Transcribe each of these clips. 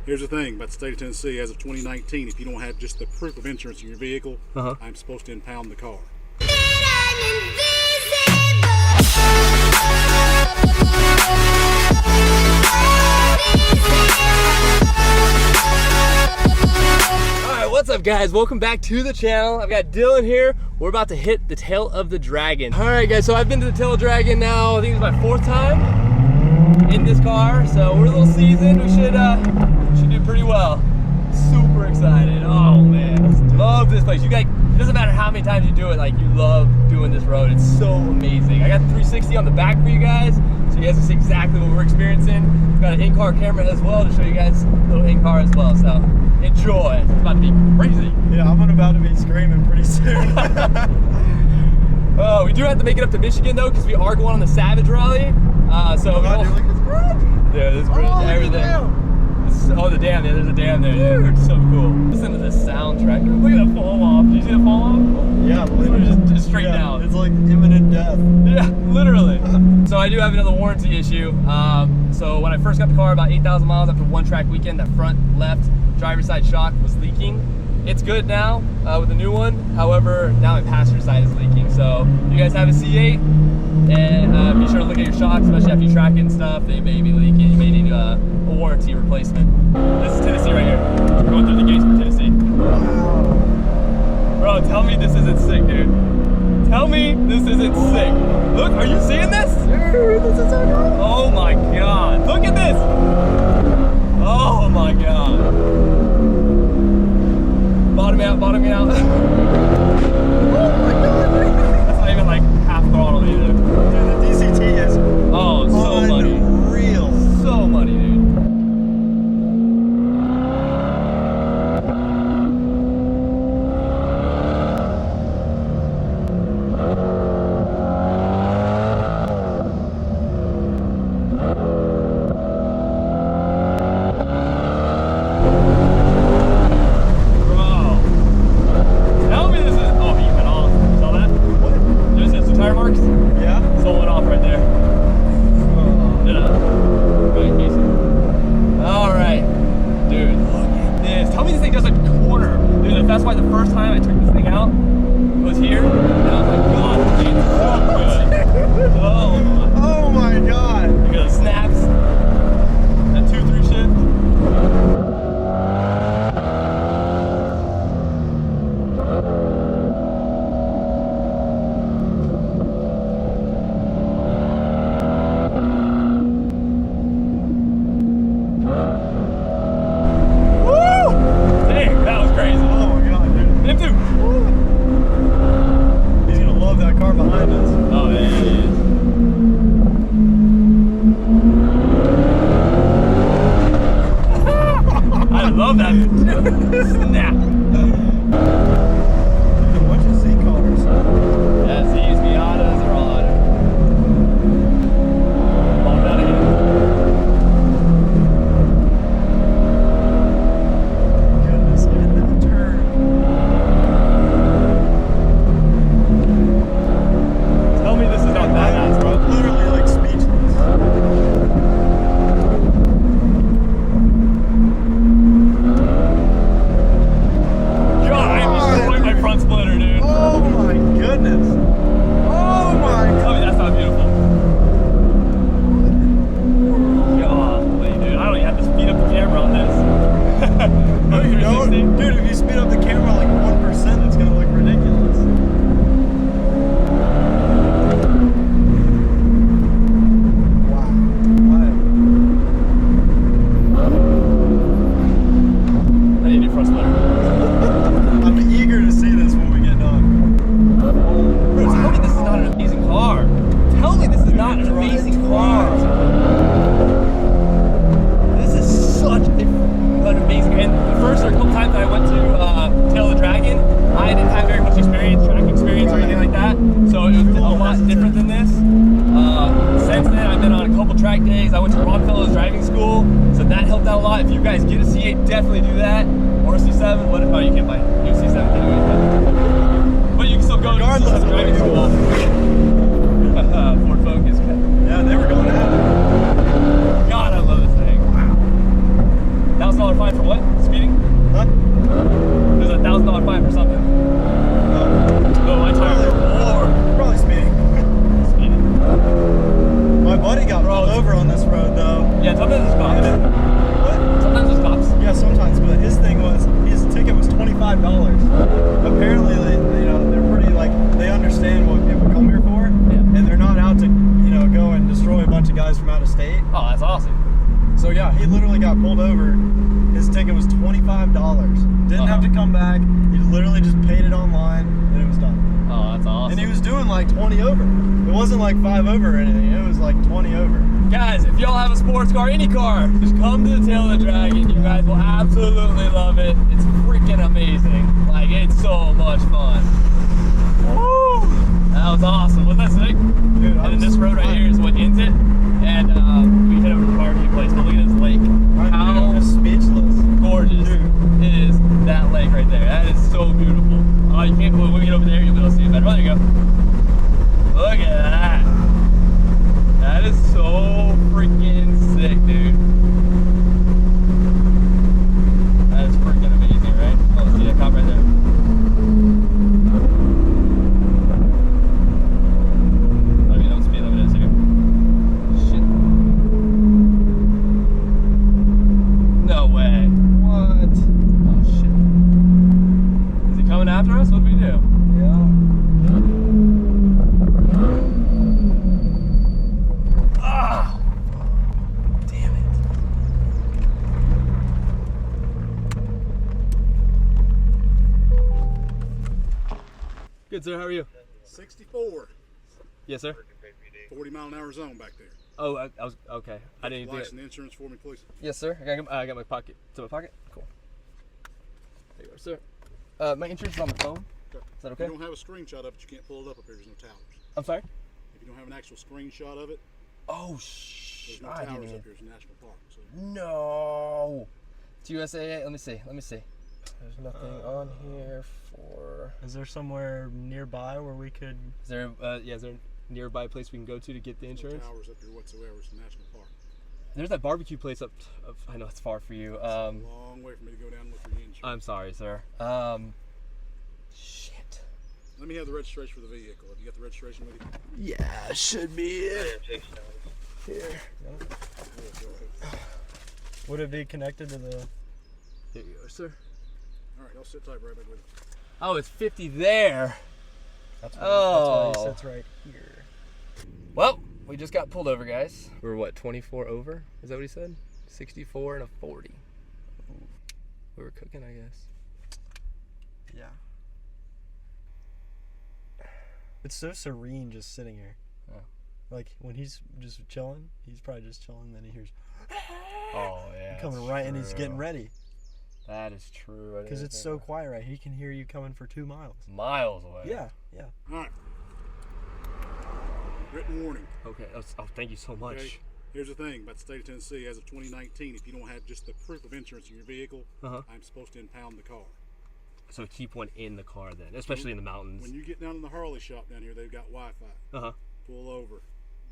Here's the thing about the state of Tennessee as of 2019, if you don't have just the proof of insurance in your vehicle, I'm supposed to impound the car. Alright, what's up guys? Welcome back to the channel. I've got Dylan here. We're about to hit the tail of the dragon. Alright guys, so I've been to the tail of the dragon now, I think it's my 4th time in this car. So we're a little seasoned. We should do pretty well. Super excited. Oh man, love this place. You guys, it doesn't matter how many times you do it, like you love doing this road. It's so amazing. I got the 360 on the back for you guys, so you guys can see exactly what we're experiencing. We've got an in-car camera as well to show you guys a little in-car as well. So enjoy. It's about to be crazy. Yeah, I'm about to be screaming pretty soon. Oh, we do have to make it up to Michigan though, because we are going on the Savage Rally. So look at this bridge. Yeah, this bridge, everything. Oh, the dam, yeah, there's a dam there, dude. It's so cool. Listen to this soundtrack. Look at that fall off. Did you see the fall off? Yeah, literally. Just straight down. It's like imminent death. Yeah, literally. So I do have another warranty issue. So when I first got the car, about 8,000 miles after one track weekend, that front left driver's side shock was leaking. It's good now with the new one. However, now my passenger side is leaking. So if you guys have a C8, and be sure to look at your shocks, especially after you track and stuff. They may be leaking. You may need a warranty replacement. This is Tennessee right here. We're going through the gates for Tennessee. Bro, tell me this isn't sick, dude. Tell me this isn't sick. Look, are you seeing this? Dude, this is so cool. Oh my god. Look at this. Oh my god. Bottom out, bottom out. Oh my god. That's not even like half throttle either. Dude, the DCT is so money. Unreal. So money, dude. That's why the first time I took this thing out was here, and I was like, God, it's so good. Oh my god. Look at the snaps. That 2-3 shift. Love that. Snap. A bunch of Z cars. Yeah, Z's, Miatas, they're all out of it. Bombed out again. Goodness, look at that turn. Tell me this is not badass, bro. I'm literally like speechless. Splitter, dude. Oh my goodness. Oh my god. Tell me that's not beautiful. Golly, dude. I don't even have to speed up the camera on this. No, you don't. Dude, if you speed up the camera like 1%, it's going to look ridiculous. Wow. I need a new front splitter. I'm eager to see this when we get done. Bro, tell me this is not an amazing car. Tell me this is not an amazing car. This is such an amazing. And the first or a couple times that I went to Tail of the Dragon, I didn't have very much experience, track experience or anything like that. So it was a lot different than this. Since then, I've been on a couple track days. I went to Longfellow's driving school, so that helped out a lot. If you guys get a C8, definitely do that. Or a C7. What? Oh, you can't buy a new C7 anyway. But you can still go regardless to driving school. Ford Focus. Yeah, they were going at it. God, I love this thing. Wow. That was $1,000 fine for what? Speeding? Huh? There's a $1,000 fine for something. Oh, my tires are warm. Probably speeding. Speeding? My buddy got rolled over on this road though. Yeah, sometimes it's cops. What? Sometimes it's cops. Yeah, sometimes, but his thing was, his ticket was $25. Apparently, they're pretty, they understand what people come here for, and they're not out to, go and destroy a bunch of guys from out of state. Oh, that's awesome. So yeah, he literally got pulled over. His ticket was $25. Didn't have to come back. He literally just paid it online, and it was done. Oh, that's awesome. And he was doing like 20 over. It wasn't like 5 over or anything. It was like 20 over. Guys, if y'all have a sports car, any car, just come to the Tail of the Dragon. You guys will absolutely love it. It's freaking amazing. Like, it's so much fun. Woo! That was awesome. Wasn't that sick? Dude, and then this road right here is what ends it. And we head over to the barbecue place. But look at this lake. How I'm just speechless. gorgeous is that lake right there? That is so beautiful. Oh, you can't, when we get over there, you'll be able to see it better. Oh, there you go. Look at that. That is so freaking sick, dude. That is freaking amazing, right? Oh, see that cop right there? Okay, don't speed limit is here. Shit. No way. What? Oh, shit. Is he coming after us? What do we do? Yeah. Ah! Damn it. Good, sir. How are you? 64. Yes, sir. 40-mile-an-hour zone back there. Oh, I was okay. I didn't do License it. and insurance for me, please. Yes, sir. I got my pocket. To my pocket. Cool. There you are, sir. My insurance is on my phone. Okay. Is that okay? If you don't have a screenshot of it, you can't pull it up here. There's no towers. I'm sorry. If you don't have an actual screenshot of it, Oh, there's no I towers didn't. up here. It's a national park. So No. It's USAA. Let me see. There's nothing on here for. Is there somewhere nearby where we could? Is there? Is there a nearby place we can go to get the no insurance? towers up here whatsoever. It's a national park. There's that barbecue place up. I know it's far for you. It's a long way for me to go down and look for the insurance. I'm sorry, sir. Shit. Let me have the registration for the vehicle. Have you got the registration with you? Yeah, should be it. Here. Would it be connected to the? There you go, sir. All right, I'll sit tight right back with you. Oh, it's 50 there. That's Oh. why he sits right here. Well, we just got pulled over, guys. We're what, 24 over? Is that what he said? 64 and a 40. We were cooking, I guess. Yeah. It's so serene just sitting here. Oh. Like when he's just chilling, he's probably just chilling. Then he hears Oh, yeah. coming that's right, and he's true. getting ready That is true. because it's so quiet. Right, he can hear you coming for 2 miles. miles away. Yeah, yeah. All right. Written warning. Okay. Oh, thank you so much. Okay. Here's the thing about the state of Tennessee. As of 2019, if you don't have just the proof of insurance in your vehicle, I'm supposed to impound the car. So keep one in the car then, especially in the mountains. When you get down in the Harley shop down here, they've got Wi-Fi. Pull over,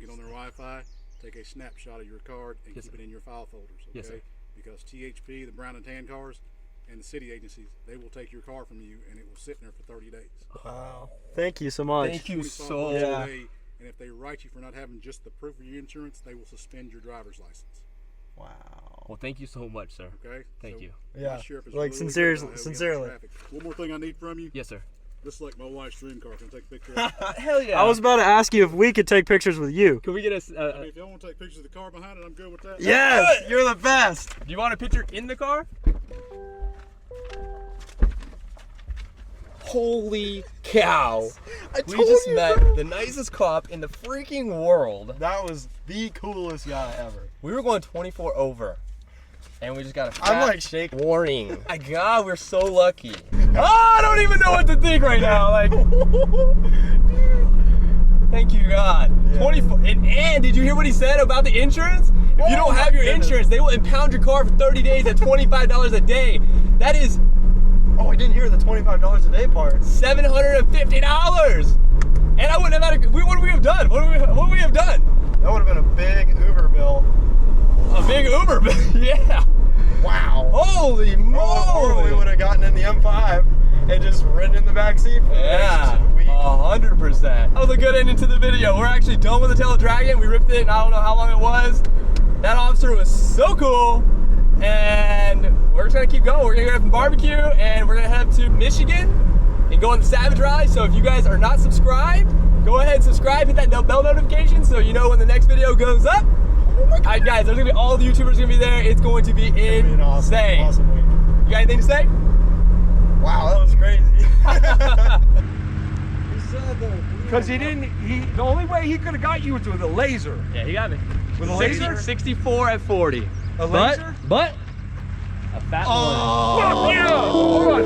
get on their Wi-Fi, take a snapshot of your card, and keep it in your file folders. Okay? Yes, sir. Because THP, the brown and tan cars, and the city agencies, they will take your car from you, and it will sit in there for 30 days. Wow. Thank you so much. Thank you 25 so bucks a Yeah. day, and if they write you for not having just the proof of your insurance, they will suspend your driver's license. Wow. Well, thank you so much, sir. Okay? Thank So you. Yeah. my sheriff is Like, really sincerely- good about helping me out with sincerely. traffic. One more thing I need from you. Yes, sir. This is like my wife's dream car. Can I take a picture of it? Hell yeah. I was about to ask you if we could take pictures with you. Can we get us? I mean, if y'all want to take pictures of the car behind it, I'm good with that. Yes, you're the best. Do you want a picture in the car? Holy cow! We just met the nicest cop in the freaking world. That was the coolest guy ever. We were going 24 over, and we just got a fat I'm like shaking. warning. My God, we're so lucky. Oh, I don't even know what to think right now. Like, thank you, God. Yeah. 24. And did you hear what he said about the insurance? If you don't have your insurance, they will impound your car for 30 days at $25 a day. That is Oh, I didn't hear the $25 a day part. $750. And I wouldn't have had what would we have done? What would we have done? That would have been a big Uber bill. A big Uber bill. Yeah. Wow. Holy Or we moly! would have gotten in the M5 and just ridden in the back seat for Yeah, the next week. 100%. That was a good ending to the video. We're actually done with the tail of Dragon. We ripped it, and I don't know how long it was. That officer was so cool, and we're just gonna keep going. We're gonna go have some barbecue, and we're gonna head to Michigan and go on the Savage Ride. So if you guys are not subscribed, go ahead and subscribe, hit that bell notification so you know when the next video goes up. Alright guys, there's gonna be all the YouTubers gonna be there. It's going to be insane. Awesome week. You got anything to say? Wow, that was crazy. Because the only way he could have got you was with a laser. Yeah, he got me. With a laser? 64 at 40. A laser? But a fat one. Fuck you! Hold on.